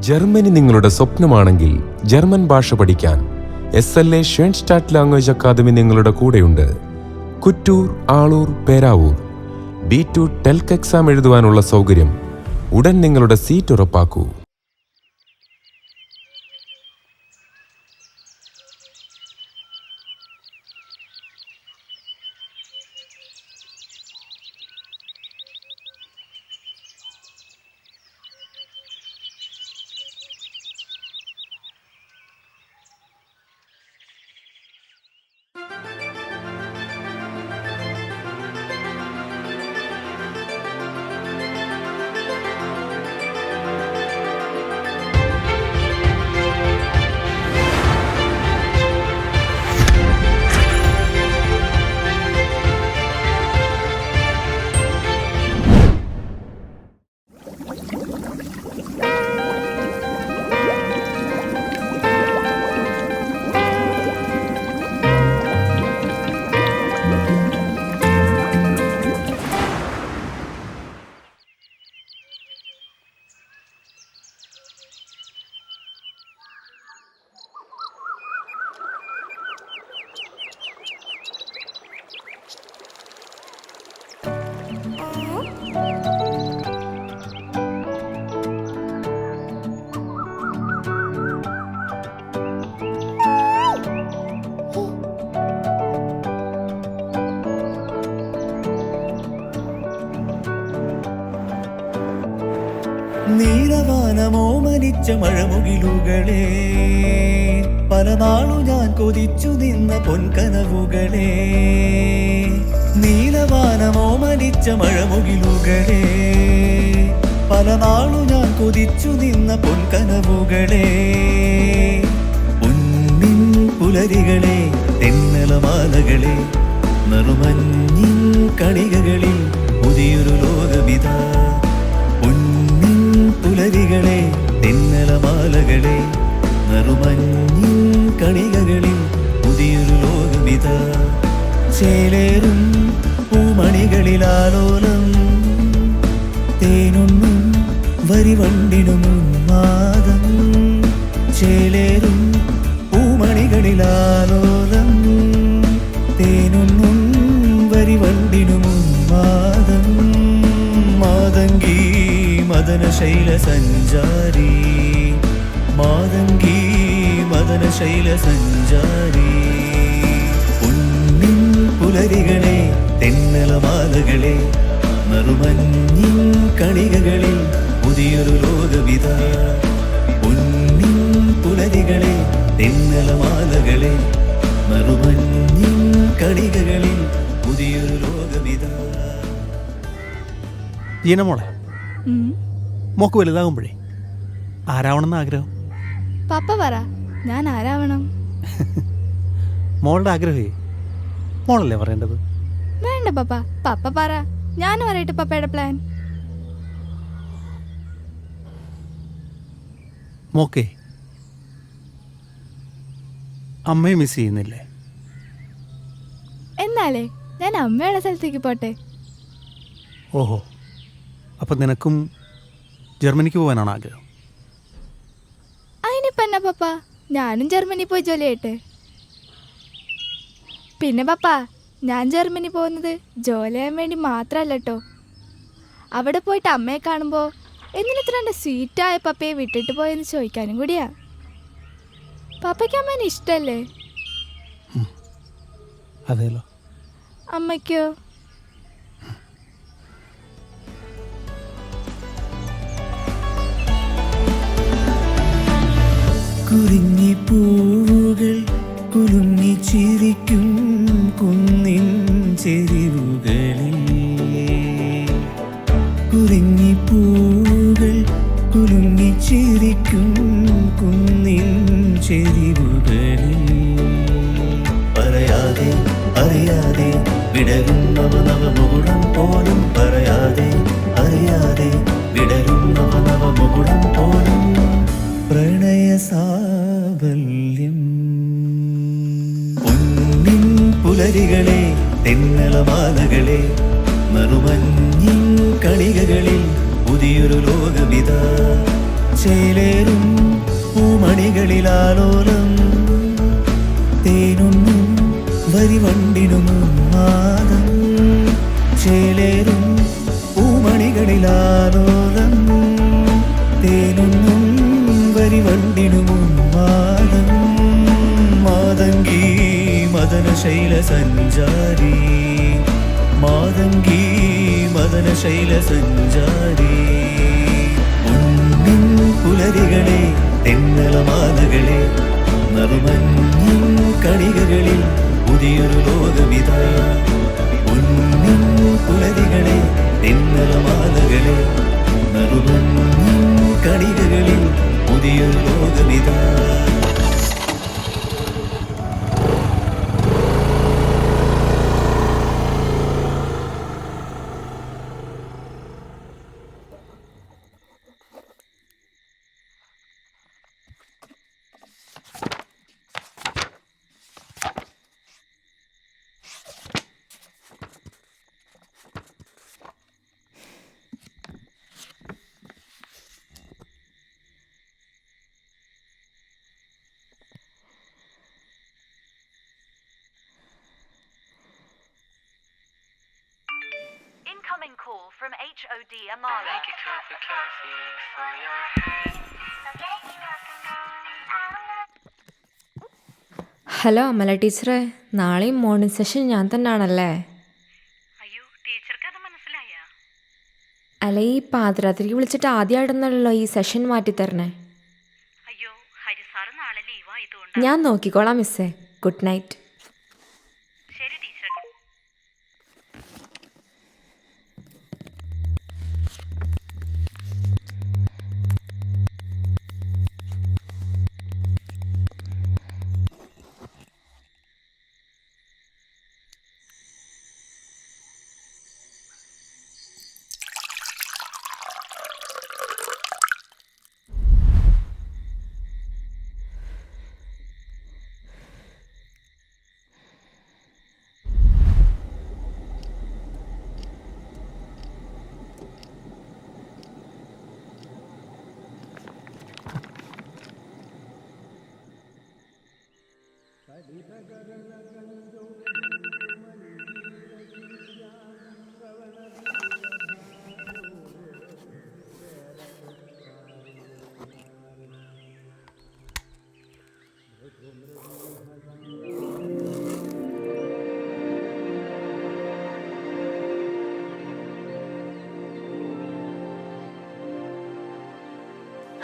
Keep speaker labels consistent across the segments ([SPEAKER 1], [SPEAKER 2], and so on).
[SPEAKER 1] Germany നിങ്ങളുടെ സ്വപ്നമാണെങ്കിൽ German ഭാഷ പഠിക്കാൻ SLA ഷേൺസ്റ്റാറ്റ് ലാംഗ്വേജ് അക്കാദമി നിങ്ങളുടെ കൂടെയുണ്ട്. Kuttoor, Aloor, Peravoor. B2 TELC exam എഴുതുവാനുള്ള സൗകര്യം. ഉടൻ നിങ്ങളുടെ സീറ്റ് ഉറപ്പാക്കൂ.
[SPEAKER 2] നീലവാനമോ മരിച്ച മഴമുകിലുകളെ, പല നാളു ഞാൻ കൊതിച്ചു നിന്ന പൊൻകനവുകളെ. നീലവാനമോ മരിച്ച മഴമുകിലുകളെ, പല നാളു ഞാൻ കൊതിച്ചു നിന്ന പൊൻകനവുകളെ. പൊന്നിൻ പുലരികളെ, തെന്നലമാലകളെ, നറുമഞ്ഞിൻ കണികകളിൽ പുതിയൊരു ലോകവിധ. പുലരികളെ, തെന്നലമാലകളെ, നറുമഞ്ഞിൻ കണികകളിൽ പുതിയൊരു ലോകമിത. ചേലേറും പൂമണികളിലാലോലം, തേനൊന്നും വരിവണ്ടിനും ഉന്മാദം. ചേലേറും പൂമണികളിലാലോലം, തേനൊന്നും വരിവണ്ടിനും ഉന്മാദം. മാതങ്കി മദനശൈല സഞ്ചാരി, മാതങ്കി മദനശൈല സഞ്ചാരി. പൊന്നിൻ പുലരികളെ, തെന്നലമാലകളെ, നറുമഞ്ഞിൻ കണികകളിൽ പുതിയൊരു ലോകവിധ. പൊന്നിൻ പുലരികളെ, തെന്നലമാലകളെ, നറുമഞ്ഞിൻ കണികകളിൽ പുതിയൊരു ലോകവിധ.
[SPEAKER 3] ജീനമോളെ, മോക്ക് വലുതാകുമ്പോഴേ ആരാവണമെന്ന് ആഗ്രഹം?
[SPEAKER 4] പപ്പ പറ, ഞാൻ ആരാവണം?
[SPEAKER 3] മോളുടെ ആഗ്രഹമേ മോളല്ലേ പറയേണ്ടത്.
[SPEAKER 4] വേണ്ട പപ്പ, പപ്പ പറ, ഞാൻ പറയട്ടെ പപ്പയുടെ പ്ലാൻ.
[SPEAKER 3] മോക്കേ അമ്മയെ മിസ് ചെയ്യുന്നില്ലേ?
[SPEAKER 4] എന്നാലേ ഞാൻ അമ്മയുടെ സ്ഥലത്തേക്ക് പോട്ടെ.
[SPEAKER 3] ഓഹോ, അപ്പം നിനക്കും ജർമ്മനിക്ക് പോകാനാണ് ആഗ്രഹം?
[SPEAKER 4] അതിനിപ്പ എന്നാ പപ്പ, ഞാനും ജർമ്മനി പോയി ജോലി ചെയ്യട്ടെ. പിന്നെ പപ്പ, ഞാൻ ജർമ്മനി പോകുന്നത് ജോലി ചെയ്യാൻ വേണ്ടി മാത്രമല്ല കേട്ടോ. അവിടെ പോയിട്ട് അമ്മയെ കാണുമ്പോൾ എന്തിനത്ര എൻ്റെ സ്വീറ്റായ പപ്പയെ വിട്ടിട്ട് പോയെന്ന് ചോദിക്കാനും കൂടിയാ. പപ്പയ്ക്ക് അമ്മേനെ ഇഷ്ടല്ലേ?
[SPEAKER 3] അതേലോ.
[SPEAKER 4] അമ്മയ്ക്കോ?
[SPEAKER 2] കുറിഞ്ഞി പൂവുകൾ കുലുങ്ങി ചിരിക്കും കുന്നിൻ ചെരിവുകളിൽ. കുറിഞ്ഞി പൂവുകൾ കുലുങ്ങി ചിരിക്കും കുന്നിൻ ചെരിവുകളിൽ. പറയാതെ അറിയാതെ വിടരുന്നവ നവമുകുളം പോലും, പറയാതെ അറിയാതെ വിടരുന്നവ നവമുകുളം പോലും. പ്രണയ സാബല്യം. പൊന്നിൻ പുലരികളെ, തെന്നലമാലകളെ, നറുമഞ്ഞിൻ കണികകളിൽ പുതിയൊരു ലോകവിധ. ചേലേറും പൂമണികളിലാലോലം തേനൊന്നും വരിവണ്ടിനും മാതം ചേലേറും പൂമണികളിലാലോലം തേനൊന്നും വരിവണ്ടിനും മാതം മാതങ്കി മദനശൈല സഞ്ചാരി മാതങ്കി മദനശൈല സഞ്ചാരി പൊന്നിൻ പുലരികളെ തെന്നലമാലകളെ നറുമഞ്ഞിൻ കണികകളിൽ പുതിയൊരു ലോകവിധ പൊന്നിൻ പുലരികളെ തെന്നലമാലകളെ നറുമഞ്ഞിൻ കണികകളിൽ പുതിയൊരു ലോകവിധ
[SPEAKER 5] Incoming call from HOD Amara. Make a cup of coffee for your head.
[SPEAKER 6] Hello Amala ടീച്ചറെ, നാളെയും മോർണിംഗ് സെഷൻ ഞാൻ തന്നെയാണല്ലേ?
[SPEAKER 5] അയ്യോ, ടീച്ചർക്ക് അത് മനസ്സിലായ?
[SPEAKER 6] അല്ല, ഈ പാതിരാത്രിക്ക് വിളിച്ചിട്ട് ആദ്യമായിട്ടൊന്നല്ലോ ഈ സെഷൻ മാറ്റിത്തരണേ.
[SPEAKER 5] അയ്യോ, ഹരിസാറ് നാളെ ലീവ് ആയതുകൊണ്ട്.
[SPEAKER 6] ഞാൻ നോക്കിക്കോളാം മിസ്സേ. Good night.
[SPEAKER 5] ശരി teacher.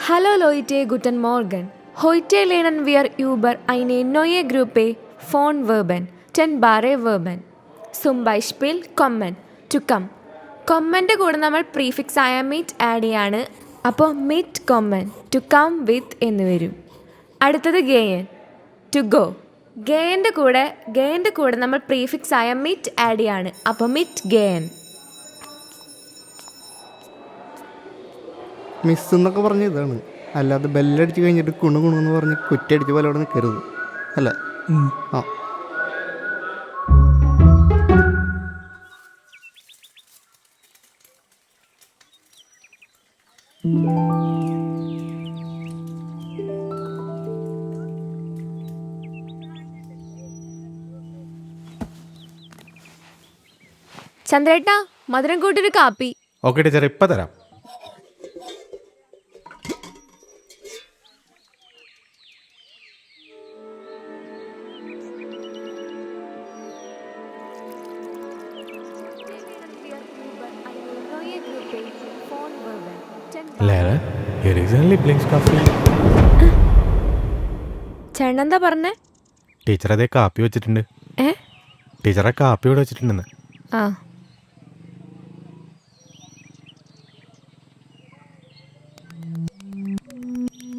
[SPEAKER 6] Hallo Leute, guten Morgen. Heute lernen wir über eine neue Gruppe von Verben, 10 bare Verben. Zum Beispiel kommen, to come. Kommenൻ്റെ കൂടെ നമ്മൾ പ്രീഫിക്സ് ആയ mit ആഡ് ചെയ്യാണ്. അപ്പോൾ mit kommen, to come with എന്ന് വരും. അടുത്തത് gehen, to go. ഗേൻ്റെ കൂടെ നമ്മൾ പ്രീഫിക്സ് ആയ mit ആഡ് ചെയ്യാണ്. അപ്പോൾ mit gehen.
[SPEAKER 7] മിസ് എന്നൊക്കെ പറഞ്ഞ ഇതാണ്, അല്ലാതെ ബെല്ലടിച്ച് കഴിഞ്ഞിട്ട് കുണുകുണെന്ന് പറഞ്ഞ് കുറ്റടിച്ച് പോലെ അവിടെ നിൽക്കരുത് അല്ലേ? ആ
[SPEAKER 6] ചന്ദ്രേട്ടാ, മധുരം കൂട്ടൊരു കാപ്പി.
[SPEAKER 8] ഓക്കെ ടീച്ചർ, ഇപ്പം തരാം.
[SPEAKER 6] ചേട്ടനെന്താ പറഞ്ഞേ?
[SPEAKER 8] ടീച്ചർ അതേ കാപ്പി വെച്ചിട്ടുണ്ട്. ടീച്ചറെ കാപ്പി ഇവിടെ വെച്ചിട്ടുണ്ടെന്ന്.
[SPEAKER 6] ആ,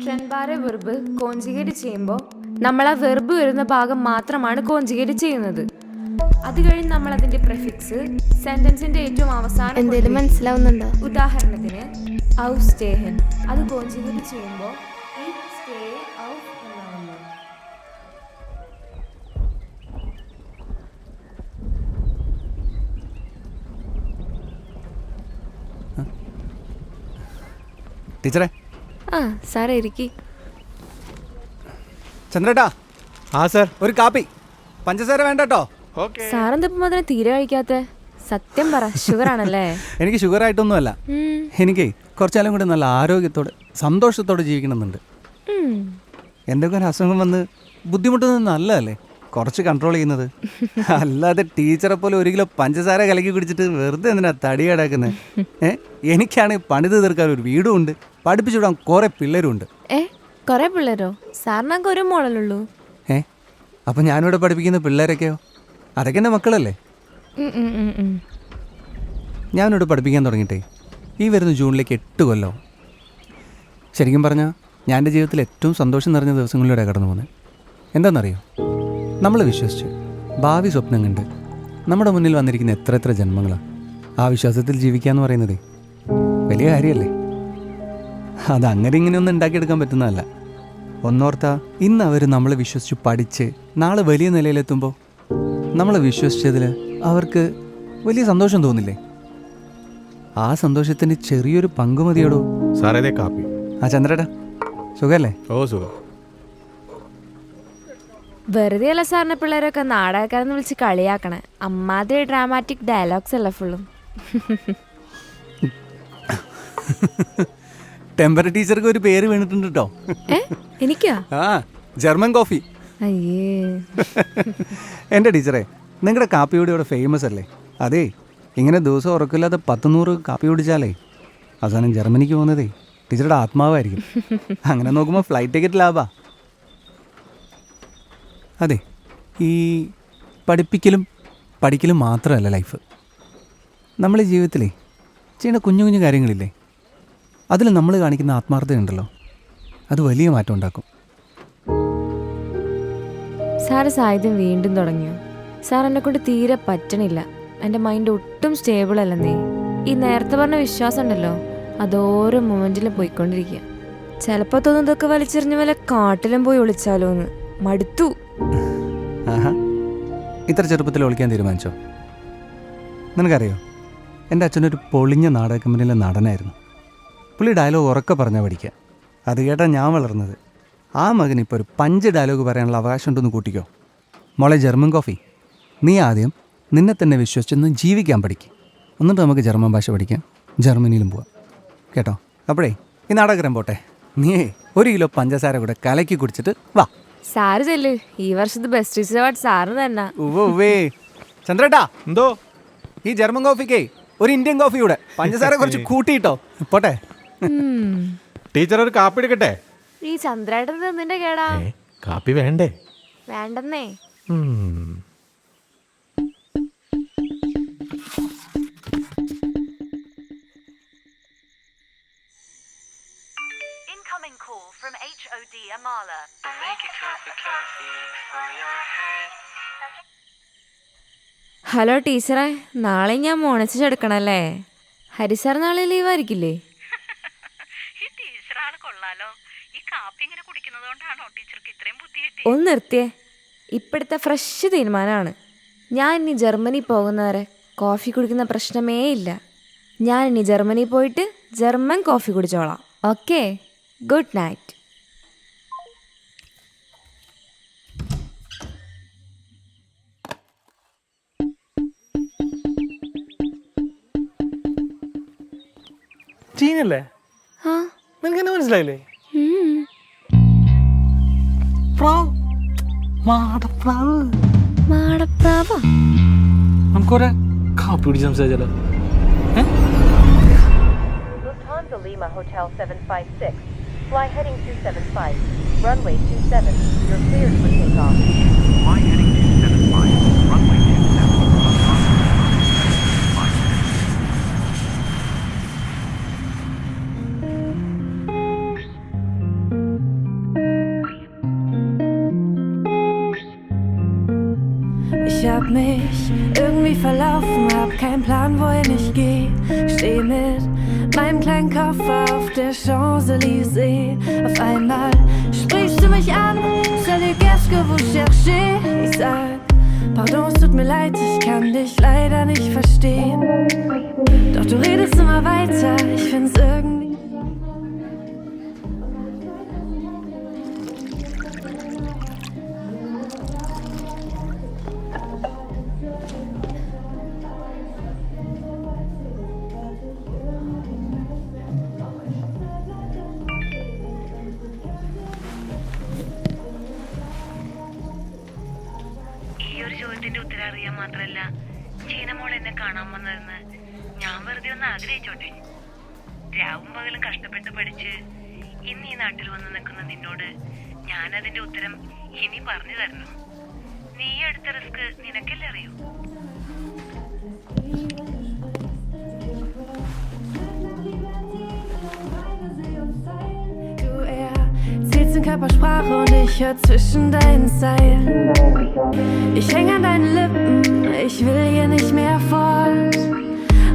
[SPEAKER 6] ട്രെൻബാറെ വെർബ് കോൺജുഗേറ്റ് ചെയ്യുമ്പോൾ നമ്മൾ ആ വെർബ് വരുന്ന ഭാഗം മാത്രമാണ് കോൺജുഗേറ്റ് ചെയ്യുന്നത്. അത് കഴിഞ്ഞ് നമ്മൾ അതിന്റെ പ്രിഫിക്സ് സെന്റൻസിന്റെ ഏറ്റവും അവസാനം
[SPEAKER 4] എന്തേലും മനസ്സിലാവുന്നുണ്ടോ?
[SPEAKER 6] ഉദാഹരണത്തിന് ഔഫ് സ്റ്റേഹൻ, അത് കോൺജുഗേറ്റ് ചെയ്യുമ്പോൾ സ്റ്റേ ഔഫ് എന്നാവുന്നു.
[SPEAKER 3] ടീച്ചറെ,
[SPEAKER 6] ആ സാറേ ഇരിക്കി.
[SPEAKER 3] ചന്ദ്രേട്ടാ,
[SPEAKER 8] ആ സാർ.
[SPEAKER 3] ഒരു കാപ്പി. പഞ്ചസാര വേണ്ട കേട്ടോ.
[SPEAKER 6] സാറെന്തിപ്പം അതിനെ തീരെ കഴിക്കാത്ത? സത്യം പറ, ഷുഗർ ആണല്ലേ?
[SPEAKER 3] എനിക്ക് ഷുഗർ ആയിട്ടൊന്നുമല്ല. എനിക്ക് കുറച്ചാലും കൂടി നല്ല ആരോഗ്യത്തോടെ സന്തോഷത്തോടെ ജീവിക്കണമെന്നുണ്ട്. എന്തൊക്കെ ഒരു അസുഖം വന്ന് ബുദ്ധിമുട്ടുന്നത് നല്ലതല്ലേ കുറച്ച് കൺട്രോൾ ചെയ്യുന്നത്. അല്ലാതെ ടീച്ചറെ പോലെ 1 കിലോ പഞ്ചസാര കലക്കി കുടിച്ചിട്ട് വെറുതെ എന്തിനാ തടി കിടക്കുന്നത്? എനിക്കാണെങ്കിൽ പണിത് തീർക്കാൻ ഒരു വീടും ഉണ്ട്, പഠിപ്പിച്ചു വിടാൻ കുറേ പിള്ളേരും ഉണ്ട്.
[SPEAKER 6] കുറെ പിള്ളേരോ? സാറിനൊക്കെ ഒരു മോളല്ലുള്ളൂ.
[SPEAKER 3] അപ്പം ഞാനിവിടെ പഠിപ്പിക്കുന്ന പിള്ളേരൊക്കെയോ? അതൊക്കെ എൻ്റെ മക്കളല്ലേ. ഞാനിവിടെ പഠിപ്പിക്കാൻ തുടങ്ങിയിട്ടേ ഈ വരുന്ന ജൂണിലേക്ക് 8 കൊല്ലം. ശരിക്കും പറഞ്ഞാൽ ഞാൻ എൻ്റെ ജീവിതത്തിൽ ഏറ്റവും സന്തോഷം നിറഞ്ഞ ദിവസങ്ങളിലൂടെ കടന്നു പോകുന്നത്. എന്താണെന്നറിയോ? നമ്മൾ വിശ്വസിച്ച് ഭാവി സ്വപ്നം കണ്ട് നമ്മുടെ മുന്നിൽ വന്നിരിക്കുന്ന എത്ര ജന്മങ്ങളാണ്. ആ വിശ്വാസത്തിൽ ജീവിക്കുക എന്ന് പറയുന്നതേ വലിയ കാര്യമല്ലേ. അത് അങ്ങനെ ഇങ്ങനെയൊന്നും ഉണ്ടാക്കിയെടുക്കാൻ പറ്റുന്നതല്ല. ഒന്നോർത്താ ഇന്ന് അവർ നമ്മളെ വിശ്വസിച്ച് പഠിച്ച് നാളെ വലിയ നിലയിലെത്തുമ്പോൾ നമ്മളെ വിശ്വസിച്ചതിൽ അവർക്ക് വലിയ സന്തോഷം തോന്നില്ലേ? ആ സന്തോഷത്തിന് ചെറിയൊരു പങ്ക് മതിയോടോ.
[SPEAKER 8] സാറേ കാപ്പി.
[SPEAKER 3] ആ ചന്ദ്രേട്ടാ, സുഖമല്ലേ?
[SPEAKER 8] ഓ സുഖം.
[SPEAKER 6] വെറുതെ അല്ല സാറിനെ പിള്ളേരൊക്കെ നാടകക്കാരെന്ന് വിളിച്ച് കളിയാക്കണേ. അമ്മാതിരി ഡ്രാമാറ്റിക് ഡയലോഗ്സ് അല്ല ഫുള്ളും.
[SPEAKER 3] ടെമ്പർ ടീച്ചർക്ക് ഒരു പേര് വീണിട്ടുണ്ട് കേട്ടോ.
[SPEAKER 6] എനിക്കാ?
[SPEAKER 3] ആ, ജർമ്മൻ കോഫി.
[SPEAKER 6] അയ്യേ.
[SPEAKER 3] എൻ്റെ ടീച്ചറെ, നിങ്ങളുടെ കാപ്പിയോട് ഇവിടെ ഫേമസ് അല്ലേ? അതേ, ഇങ്ങനെ ദിവസം ഉറക്കില്ലാതെ 100 കാപ്പി കുടിച്ചാലേ അവസാനം ജർമ്മനിക്ക് പോകുന്നതേ ടീച്ചറുടെ ആത്മാവായിരിക്കും. അങ്ങനെ നോക്കുമ്പോൾ ഫ്ലൈറ്റ് ടിക്കറ്റ് ലാഭാ. അതെ, ഈ പഠിക്കലും മാത്രമല്ല ലൈഫ്. നമ്മളെ ജീവിതത്തിലേ ചെയ്യുന്ന കുഞ്ഞു കുഞ്ഞു കാര്യങ്ങളില്ലേ, അതിൽ നമ്മൾ കാണിക്കുന്ന ആത്മാർത്ഥതയുണ്ടല്ലോ, അത് വലിയ മാറ്റം ഉണ്ടാക്കും.
[SPEAKER 6] സാറ് സാഹിത്യം വീണ്ടും തുടങ്ങിയോ? സാർ എന്നെ കൊണ്ട് തീരെ പറ്റണില്ല. എൻ്റെ മൈൻഡ് ഒട്ടും സ്റ്റേബിൾ അല്ലെന്നേ. ഈ നേരത്തെ പറഞ്ഞ വിശ്വാസം ഉണ്ടല്ലോ, അത് ഓരോ മൊമെൻറ്റിലും പോയിക്കൊണ്ടിരിക്കുക. ചിലപ്പോൾ തോന്നും ഇതൊക്കെ വലിച്ചെറിഞ്ഞ വല്ല കാട്ടിലും പോയി ഒളിച്ചാലോ എന്ന്. മടുത്തു.
[SPEAKER 3] ആഹാ, ഇത്ര ചെറുപ്പത്തിൽ ഒളിക്കാൻ തീരുമാനിച്ചോ? നിനക്കറിയോ, എൻ്റെ അച്ഛനൊരു പൊളിഞ്ഞ നാടക കമ്പനിയിലെ നടനായിരുന്നു. പുള്ളി ഡയലോഗ് ഉറക്കെ പറഞ്ഞാൽ പഠിക്കുക. അത് കേട്ടാൽ ഞാൻ വളർന്നത്. ആ മകന് ഇപ്പോൾ ഒരു 5 ഡയലോഗ് പറയാനുള്ള അവകാശം ഉണ്ടെന്ന് കൂട്ടിക്കോ. മോളെ ജർമ്മൻ കോഫി, നീ ആദ്യം നിന്നെ തന്നെ വിശ്വസിച്ചൊന്ന് ജീവിക്കാൻ പഠിക്കും. എന്നിട്ട് നമുക്ക് ജർമ്മൻ ഭാഷ പഠിക്കാം, ജർമ്മനിയിലും പോവാം കേട്ടോ. അപ്പോഴേ ഈ നാടകം പോട്ടെ, നീ 1 കിലോ പഞ്ചസാര കൂടെ കലക്കി കുടിച്ചിട്ട് വാ.
[SPEAKER 6] സാറ് ചെല്ല്, ഈ വർഷത്തെ ബെസ്റ്റ് ടീച്ചർ അവാർഡ് സാറ് തന്നെ.
[SPEAKER 3] ഉവ്വേ ചന്ദ്രേട്ടാ,
[SPEAKER 8] എന്തോ
[SPEAKER 3] ഈ ജർമ്മൻ കോഫിക്ക് ഒരു ഇന്ത്യൻ കോഫി കൂടെ പഞ്ചസാര കുറച്ച് കൂട്ടിയിട്ടോ. പോട്ടെ.
[SPEAKER 8] ടീച്ചർ ഒരു കാപ്പി എടുക്കട്ടെ?
[SPEAKER 6] ഈ ചന്ദ്രേട്ടൻ നിന്റെ കേടാ.
[SPEAKER 8] കാപ്പി വേണ്ടേ?
[SPEAKER 6] വേണ്ടെന്നേ.
[SPEAKER 5] Incoming call from HOD Amala. Make a cup of coffee for your head.
[SPEAKER 6] Hello ടീച്ചറെ, നാളെ ഞാൻ മോണസിച്ച് എടുക്കണല്ലേ? ഹരിസാർ നാളെ ലീവായിരിക്കില്ലേ?
[SPEAKER 5] ഈ ടീച്ചർ ആള് കൊള്ളാലോ. ഈ കാപ്പി ഇങ്ങനെ കുടിക്കുന്നതുകൊണ്ടാണോ ടീച്ചർക്ക് ഇത്രയും ബുദ്ധി കിട്ടി?
[SPEAKER 6] ഒന്ന് നിർത്തിയേ. ഇപ്പോഴത്തെ ഫ്രഷ് തീരുമാനമാണ്. ഞാൻ ഇനി ജർമ്മനി പോകുന്നവരെ കോഫി കുടിക്കുന്ന പ്രശ്നമേ ഇല്ല. ഞാൻ ഇനി ജർമ്മനി പോയിട്ട് ജർമ്മൻ കോഫി കുടിച്ചോളാം. Okay, good night.
[SPEAKER 9] ചീനല്ലേ? നിനക്ക് എന്നെ മനസ്സിലായില്ലേ?
[SPEAKER 6] മാടപ്രാവോ?
[SPEAKER 9] നമുക്കൊരു കാപ്പി പിടിച്ച് സംസാരിച്ചാലോ?
[SPEAKER 5] Lufthansa Lima Hotel 756. Fly heading 275. Runway 27. You're cleared for takeoff. Fly heading 275. Runway 27.
[SPEAKER 10] Ich hab mich irgendwie verlaufen, hab keinen Plan, wohin ich geh. Steh mit meinem kleinen Koffer auf der Champs-Élysées. Auf einmal sprichst du mich an, salut, qu'est-ce que vous cherchez? Ich sag, pardon, es tut mir leid, ich kann dich leider nicht verstehen. Doch du redest immer weiter, ich find's irgendwie...
[SPEAKER 5] അതിന്റെ ഉത്തരം അറിയാൻ മാത്രല്ല ചീനമോൾ എന്നെ കാണാൻ വന്നതെന്ന് ഞാൻ വെറുതെ ഒന്ന് ആഗ്രഹിച്ചോട്ടെ. രാവും പകലും കഷ്ടപ്പെട്ട് പഠിച്ച് ഇന്ന് ഈ നാട്ടിൽ വന്ന് നിൽക്കുന്ന നിന്നോട് ഞാൻ അതിന്റെ ഉത്തരം ഇനി പറഞ്ഞു തരണം. നീ എടുത്ത റിസ്ക് നിനക്കല്ലേ അറിയൂ.
[SPEAKER 10] In Körpersprache und ich hör zwischen deinen Zeilen. Ich häng an deinen Lippen, ich will hier nicht mehr fort.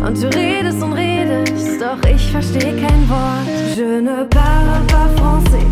[SPEAKER 10] Und du redest und redest, doch ich versteh kein Wort. Je ne parle pas français,